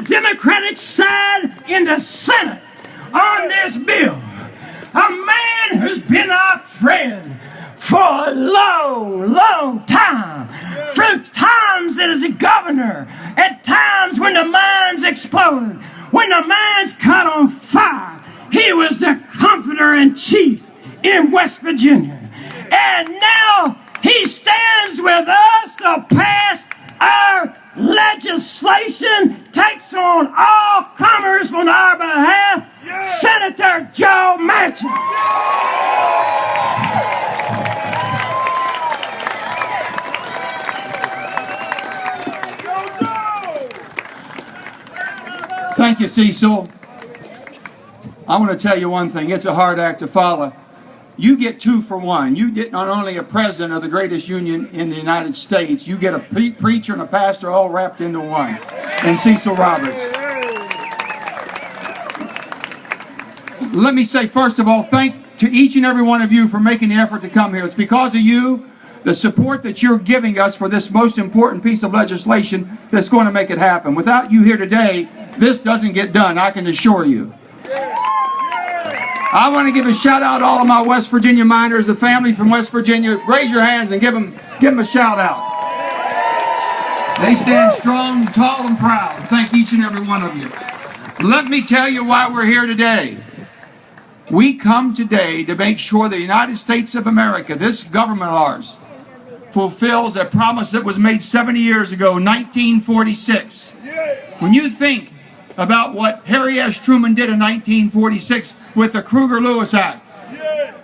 the Democratic side in the Senate on this bill. A man who's been our friend for a long, long time. Through times as a governor, at times when the mines exploded, when the mines caught on fire, he was the comforter in chief in West Virginia. And now he stands with us to pass our legislation, takes on all comers on our behalf, Senator Joe Manchin. Thank you, Cecil. I want to tell you one thing. It's a hard act to follow. You get 2 for 1. You get not only a president of the greatest union in the United States, you get a preacher and a pastor all wrapped into one. And Cecil Roberts. Let me say, first of all, thank to each and every one of you for making the effort to come here. It's because of you, the support that you're giving us for this most important piece of legislation that's going to make it happen. Without you here today, this doesn't get done, I can assure you. I want to give a shout out to all of my West Virginia miners, the family from West Virginia. Raise your hands and give them a shout out. They stand strong, tall, and proud. Thank each and every one of you. Let me tell you why we're here today. We come today to make sure the United States of America, this government of ours, fulfills a promise that was made 70 years ago, 1946. When you think about what Harry S. Truman did in 1946 with the Kruger-Lewis Act,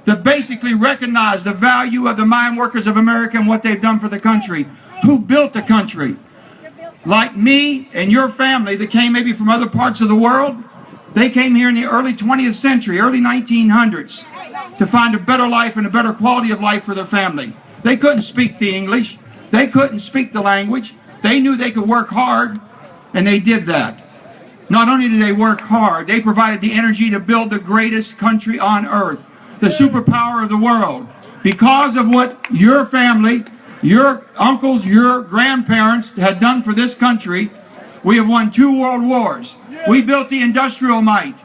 that basically recognized the value of the mine workers of America and what they've done for the country. Who built the country? Like me and your family that came maybe from other parts of the world, they came here in the early 20th century, early 1900s, to find a better life and a better quality of life for their family. They couldn't speak the English. They couldn't speak the language. They knew they could work hard, and they did that. Not only did they work hard, they provided the energy to build the greatest country on earth, the superpower of the world. Because of what your family, your uncles, your grandparents had done for this country, we have won 2 world wars. We built the industrial might.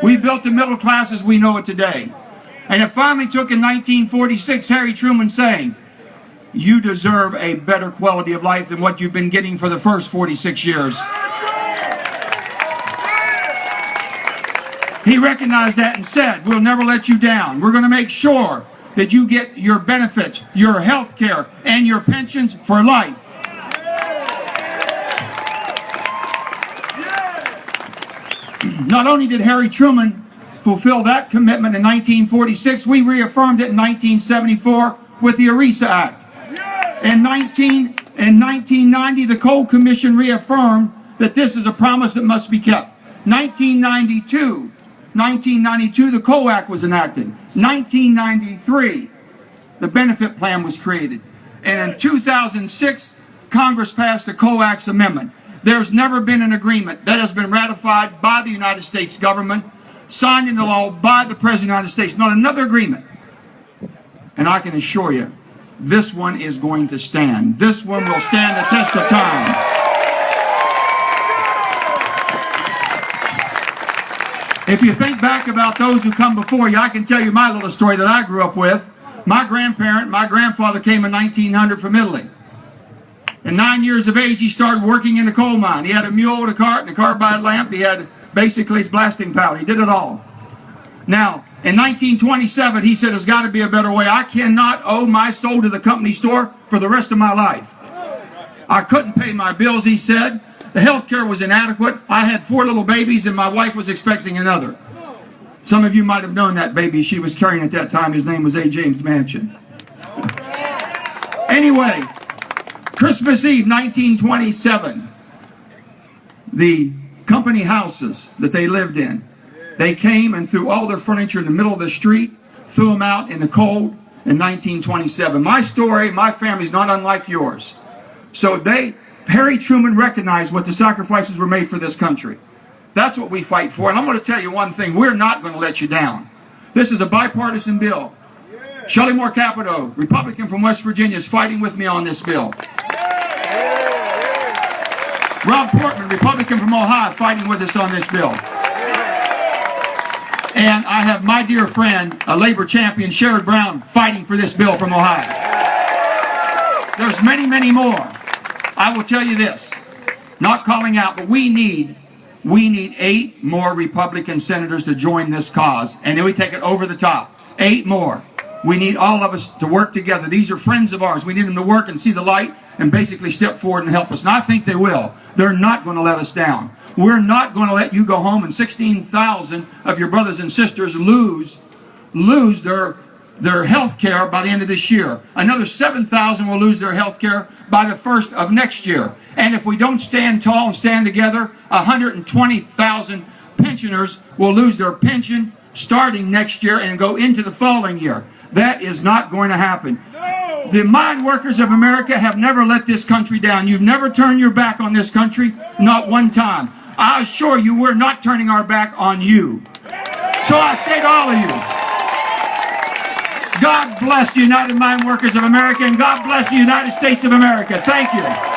We built the middle class as we know it today. And it finally took in 1946 Harry Truman saying, you deserve a better quality of life than what you've been getting for the first 46 years. He recognized that and said, we'll never let you down. We're going to make sure that you get your benefits, your health care, and your pensions for life. Not only did Harry Truman fulfill that commitment in 1946, we reaffirmed it in 1974 with the ERISA Act. In 1990, the Coal Commission reaffirmed that this is a promise that must be kept. 1992, the Coal Act was enacted. 1993, the benefit plan was created. And in 2006, Congress passed the Coal Act's amendment. There's never been an agreement that has been ratified by the United States government, signed into law by the President of the United States. Not another agreement. And I can assure you, this one is going to stand. This one will stand the test of time. If you think back about those who come before you, I can tell you my little story that I grew up with. My grandfather came in 1900 from Italy. At 9 years of age, he started working in the coal mine. He had a mule with a cart and a carbide lamp. He had basically his blasting powder. He did it all. Now, in 1927, he said, there's got to be a better way. I cannot owe my soul to the company store for the rest of my life. I couldn't pay my bills, he said. The health care was inadequate. I had 4 little babies and my wife was expecting another. Some of you might have known that baby she was carrying at that time. His name was A. James Manchin. Anyway, Christmas Eve, 1927, the company houses that they lived in, they came and threw all their furniture in the middle of the street, threw them out in the cold in 1927. My story, my family's not unlike yours. So Harry Truman recognized what the sacrifices were made for this country. That's what we fight for. And I'm going to tell you one thing, we're not going to let you down. This is a bipartisan bill. Shelley Moore Capito, Republican from West Virginia, is fighting with me on this bill. Rob Portman, Republican from Ohio, fighting with us on this bill. And I have my dear friend, a labor champion, Sherrod Brown, fighting for this bill from Ohio. There's many, many more. I will tell you this, not calling out, but we need 8 more Republican senators to join this cause, and then we take it over the top. 8 more. We need all of us to work together. These are friends of ours. We need them to work and see the light and basically step forward and help us. And I think they will. They're not going to let us down. We're not going to let you go home and 16,000 of your brothers and sisters lose their health care by the end of this year. Another 7,000 will lose their health care by the first of next year. And if we don't stand tall and stand together, 120,000 pensioners will lose their pension starting next year and go into the following year. That is not going to happen. No. The mine workers of America have never let this country down. You've never turned your back on this country, not one time. I assure you, we're not turning our back on you. So I say to all of you, God bless the United Mine Workers of America, and God bless the United States of America. Thank you.